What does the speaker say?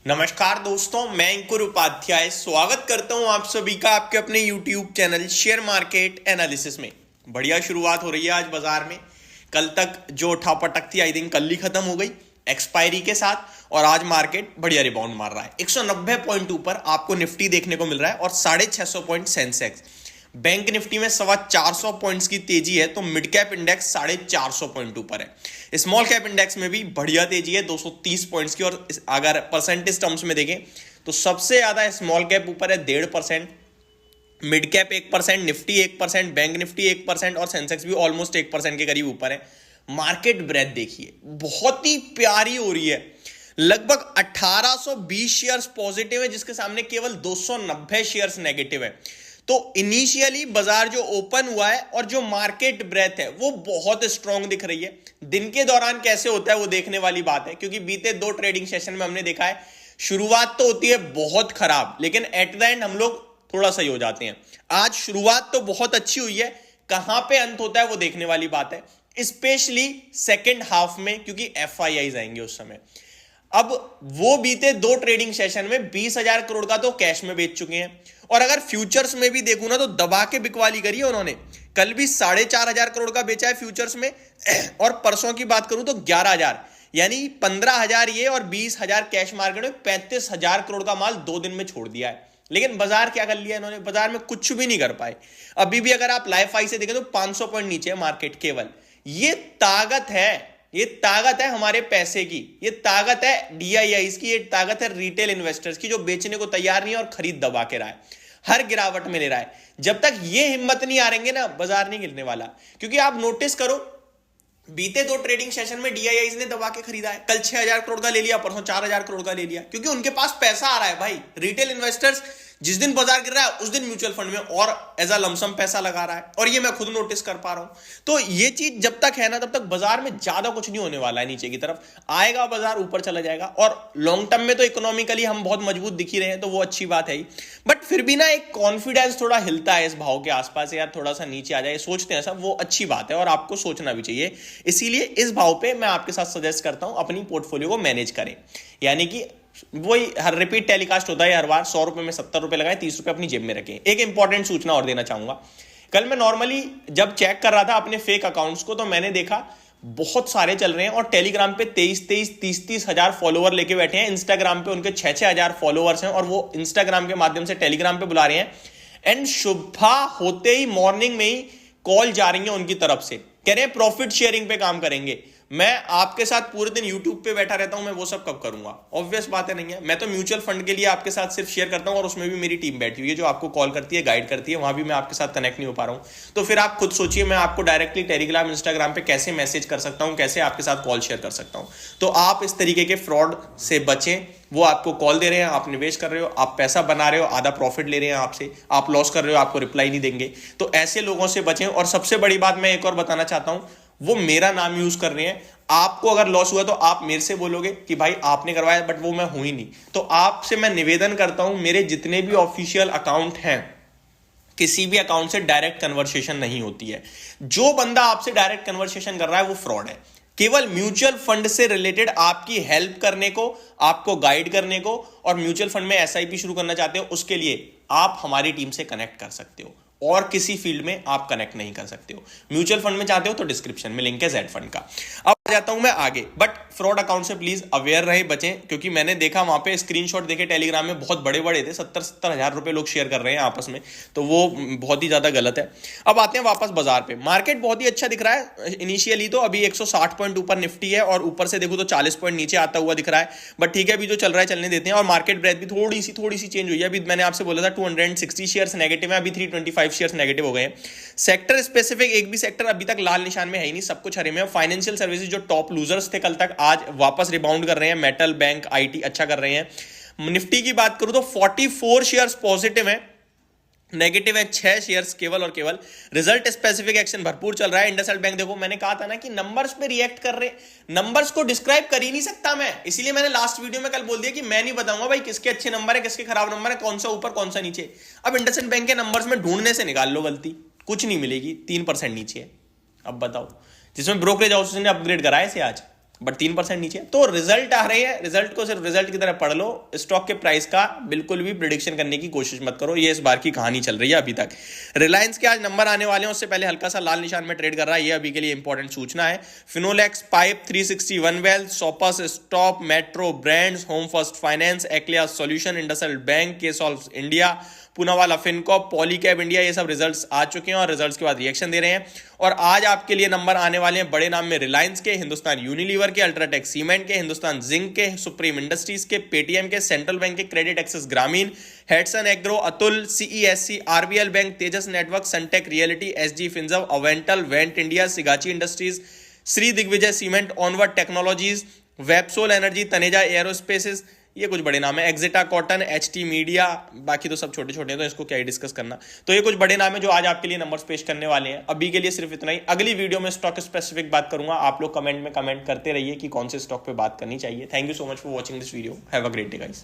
नमस्कार दोस्तों, मैं अंकुर उपाध्याय स्वागत करता हूं आप सभी का आपके अपने YouTube channel share market analysis में। बढ़िया शुरुआत हो रही है आज बाजार में। कल तक जो उठापटक थी आई थिंक कल ही खत्म हो गई एक्सपायरी के साथ, और आज मार्केट बढ़िया रिबाउंड मार रहा है। 190 पॉइंट ऊपर आपको निफ्टी देखने को मिल रहा है और 650 पॉइंट सेंसेक्स। बैंक निफ्टी में 425 पॉइंट्स की तेजी है, तो मिड कैप इंडेक्स 450 पॉइंट ऊपर है। स्मॉल कैप इंडेक्स में भी बढ़िया तेजी है 230 पॉइंट्स की, और अगर परसेंटेज टर्म्स में देखें तो सबसे ज्यादा स्मॉल कैप ऊपर है 1.5%, mid cap 1%, Nifty 1%, bank Nifty 1% और सेंसेक्स भी ऑलमोस्ट 1% के करीब ऊपर है। मार्केट ब्रेथ देखिए, बहुत ही प्यारी हो रही है। लगभग 1820 शेयर्स पॉजिटिव है, जिसके सामने केवल 290 शेयर्स नेगेटिव है। तो इनिशियली बाजार जो ओपन हुआ है और जो मार्केट ब्रेथ है वो बहुत स्ट्रांग दिख रही है। दिन के दौरान कैसे होता है वो देखने वाली बात है, क्योंकि बीते 2 ट्रेडिंग सेशन में हमने देखा है शुरुआत तो होती है बहुत खराब, लेकिन एट द एंड हम लोग थोड़ा सही हो जाते हैं। आज शुरुआत तो बहुत अच्छी हुई है, कहां पे अंत होता है वो देखने वाली बात है, स्पेशली सेकेंड हाफ में, क्योंकि FIIs आएंगे उस समय। अब वो बीते 2 ट्रेडिंग सेशन में 20,000 करोड़ का तो कैश में बेच चुके हैं, और अगर फ्यूचर्स में भी देखूं ना तो दबा के बिकवाली करी है उन्होंने। कल भी 4,500 करोड़ का बेचा है फ्यूचर्स में, और परसों की बात करूं तो 11,000, यानी 15,000 ये और 20,000 कैश मार्केट में 35,000 करोड़ का माल 2 दिन में छोड़ दिया है। लेकिन बाजार क्या कर लिया इन्होंने, बाजार में कुछ भी नहीं कर पाए। अभी भी अगर आप लाइफ आई से देखें तो 500 पॉइंट नीचे है मार्केट केवल। ये ताकत है, ये ताकत है हमारे पैसे की, ये ताकत है DIIs की, ये ताकत है रिटेल इन्वेस्टर्स की, जो बेचने को तैयार नहीं है और खरीद दबा के रहा है, हर गिरावट में ले रहा है। जब तक ये हिम्मत नहीं हारेंगे ना, बाजार नहीं गिरने वाला। क्योंकि आप नोटिस करो, बीते 2 ट्रेडिंग सेशन में DIIs ने दबा के खरीदा है। कल 6,000 करोड़ का ले लिया, परसों 4,000 करोड़ का ले लिया, क्योंकि उनके पास पैसा आ रहा है भाई। रिटेल इन्वेस्टर्स जिस दिन बाजार गिर रहा है उस दिन म्यूचुअल फंड में और एज अ लमसम पैसा लगा रहा है, और ये मैं खुद नोटिस कर पा रहा हूं। तो ये चीज जब तक है ना, तब तक बाजार में ज्यादा कुछ नहीं होने वाला है। नीचे की तरफ आएगा बाजार, ऊपर चला जाएगा, और लॉन्ग टर्म में तो इकोनॉमिकली हम बहुत मजबूत दिख ही रहे हैं, तो वो अच्छी बात है ही। बट फिर भी ना एक कॉन्फिडेंस थोड़ा हिलता है इस भाव के आसपास, यार थोड़ा सा नीचे आ जाए, सोचते हैं सब, वो अच्छी बात है और आपको सोचना भी चाहिए। इसीलिए इस भाव पे मैं आपके साथ सजेस्ट करता हूं अपनी पोर्टफोलियो को मैनेज करें। यानी कि वही हर रिपीट टेलीकास्ट होता है हर बार, 100 रुपए में 70 रुपए लगाएं, 30 रुपए अपनी जेब में रखें। एक इंपॉर्टेंट सूचना और देना चाहूंगा, कल मैं नॉर्मली जब चेक कर रहा था अपने फेक अकाउंट्स को, तो मैंने देखा बहुत सारे चल रहे हैं, और टेलीग्राम पे 23,000 30,000 फॉलोवर लेके बैठे हैं। इंस्टाग्राम पे उनके 6,000 फॉलोअर्स हैं, और वो इंस्टाग्राम के माध्यम से टेलीग्राम पे बुला रहे हैं। एंड सुबह होते ही मॉर्निंग में ही कॉल जा रही है उनकी तरफ से, कह रहे हैं प्रॉफिट शेयरिंग पे काम करेंगे। मैं आपके साथ पूरे दिन यूट्यूब पे बैठा रहता हूं, मैं वो सब कब करूंगा? ऑब्वियस बात है, नहीं है। मैं तो म्यूचुअल फंड के लिए आपके साथ सिर्फ शेयर करता हूं, और उसमें भी मेरी टीम बैठी हुई है जो आपको कॉल करती है, गाइड करती है। वहां भी मैं आपके साथ कनेक्ट नहीं हो पा रहा हूं। तो फिर आप खुद सोचिए, मैं आपको डायरेक्टली टेलीग्राम इंस्टाग्राम पे कैसे मैसेज कर सकता हूं, कैसे आपके साथ कॉल शेयर कर सकता हूं। तो आप इस तरीके के फ्रॉड से बचें। वो आपको कॉल दे रहे हैं, आप निवेश कर रहे हो, आप पैसा बना रहे हो, आधा प्रॉफिट ले रहे हैं आपसे, आप लॉस कर रहे हो, आपको रिप्लाई नहीं देंगे। तो ऐसे लोगों से बचें। और सबसे बड़ी बात मैं एक और बताना चाहता हूं, वो मेरा नाम यूज कर रहे हैं। आपको अगर लॉस हुआ तो आप मेरे से बोलोगे कि भाई आपने करवाया, बट वो मैं हूं ही नहीं। तो आपसे मैं निवेदन करता हूं, मेरे जितने भी ऑफिशियल अकाउंट हैं, किसी भी अकाउंट से डायरेक्ट कन्वर्सेशन नहीं होती है। जो बंदा आपसे डायरेक्ट कन्वर्सेशन कर रहा है वो फ्रॉड है। केवल म्यूचुअल फंड से रिलेटेड आपकी हेल्प करने को, आपको गाइड करने को, और म्यूचुअल फंड में SIP शुरू करना चाहते हो, उसके लिए आप हमारी टीम से कनेक्ट कर सकते हो, और किसी फील्ड में आप कनेक्ट नहीं कर सकते हो। म्यूचुअल फंड में चाहते हो तो डिस्क्रिप्शन में लिंक है Z फंड का। अब जाता हूं मैं आगे, बट फ्रॉड अकाउंट से प्लीज अवेयर रहे, बचें, क्योंकि मैंने देखा वहां पे स्क्रीनशॉट देखे टेलीग्राम में बहुत बड़े बड़े थे, 70 हजार रुपए लोग शेयर कर रहे हैं आपस में, तो वो बहुत ही ज्यादा गलत है। अब आते हैं वापस बाजार पे। मार्केट बहुत ही अच्छा दिख रहा है इनिशियली, तो अभी 160 पॉइंट ऊपर निफ्टी है, और ऊपर से देखो तो 40 पॉइंट नीचे आता हुआ दिख रहा है। बट ठीक है, अभी जो चल रहा है चलने देते हैं। और मार्केट ब्रेथ भी थोड़ी सी चेंज हुई है। अभी मैंने आपसे बोला था 260 शेयर्स नेगेटिव है, अभी 325 शेयर्स नेगेटिव हो गए। सेक्टर स्पेसिफिक एक भी सेक्टर अभी तक लाल निशान में है ही नहीं, सब कुछ हरे में। फाइनेंशियल सर्विसेज जो टॉप लूजर्स थे कल तक, आज वापस रिबाउंड कर रहे हैं। मेटल, बैंक, IT अच्छा कर रहे हैं। निफ्टी की बात करूं तो 44 शेयर्स पॉजिटिव हैं, नेगेटिव है 6 शेयर्स केवल और केवल। रिजल्ट स्पेसिफिक एक्शन भरपूर चल रहा है। इंडसइंड बैंक देखो, मैंने कहा था ना कि नंबर्स पे रिएक्ट कर रहे, नंबर्स को डिस्क्राइब कर ही नहीं सकता मैं, इसीलिए मैंने लास्ट वीडियो में कल बोल दिया कि मैं नहीं बताऊंगा भाई किसके अच्छे नंबर है, किसके खराब नंबर है, कौन सा ऊपर कौन सा नीचे। अब इंडसइंड बैंक के नंबर्स में ढूंढने से निकाल लो गलती, कुछ नहीं मिलेगी, 3% नीचे है। अब बताओ, जिसमें ब्रोकरेज हाउसेस ने अपग्रेड कराया इसे आज, बट 3% नीचे। तो रिजल्ट आ रहे हैं, रिजल्ट को सिर्फ रिजल्ट की तरह पढ़ लो, स्टॉक के प्राइस का बिल्कुल भी प्रिडिक्शन करने की कोशिश मत करो। ये इस बार की कहानी चल रही है अभी तक। रिलायंस के आज नंबर आने वाले हैं, उससे पहले हल्का सा लाल निशान में ट्रेड कर रहा है, ये अभी के लिए इंपॉर्टेंट सूचना है। Finolex, pipe, 361 wealth, Shoppers, Stop, Metro Brands, Home First Finance, एक्लिया सॉल्यूशन, इंडसइंड बैंक, केसॉल्व इंडिया, पूनावाला फिनकॉप, पॉलीकैब इंडिया, ये सब रिजल्ट्स आ चुके हैं और रिजल्ट्स के बाद रिएक्शन दे रहे हैं। और आज आपके लिए नंबर आने वाले हैं बड़े नाम में रिलायंस के, हिंदुस्तान यूनिलीवर के, अल्ट्राटेक सीमेंट के, हिंदुस्तान जिंक के, सुप्रीम इंडस्ट्रीज के, पेटीएम के, सेंट्रल बैंक के, Credit Access Grameen, Hatsun Agro, Atul, CESC, RBL Bank, Tejas Network, Sunteck Realty, SG Finserve, Avantel, वेंट India, Sigachi Industries, Shri Digvijay Cement, Onward Technologies, Websol Energy, Taneja Aerospaces, ये कुछ बड़े नाम है। एक्जिटा कॉटन, एचटी मीडिया, बाकी तो सब छोटे छोटे हैं तो इसको क्या ही डिस्कस करना। तो ये कुछ बड़े नाम है जो आज आपके लिए नंबर्स पेश करने वाले हैं। अभी के लिए सिर्फ इतना ही, अगली वीडियो में स्टॉक स्पेसिफिक बात करूंगा। आप लोग कमेंट में कमेंट करते रहिए कि कौन से स्टॉक पे बात करनी चाहिए। Thank you so much for watching this video. Have a great day guys.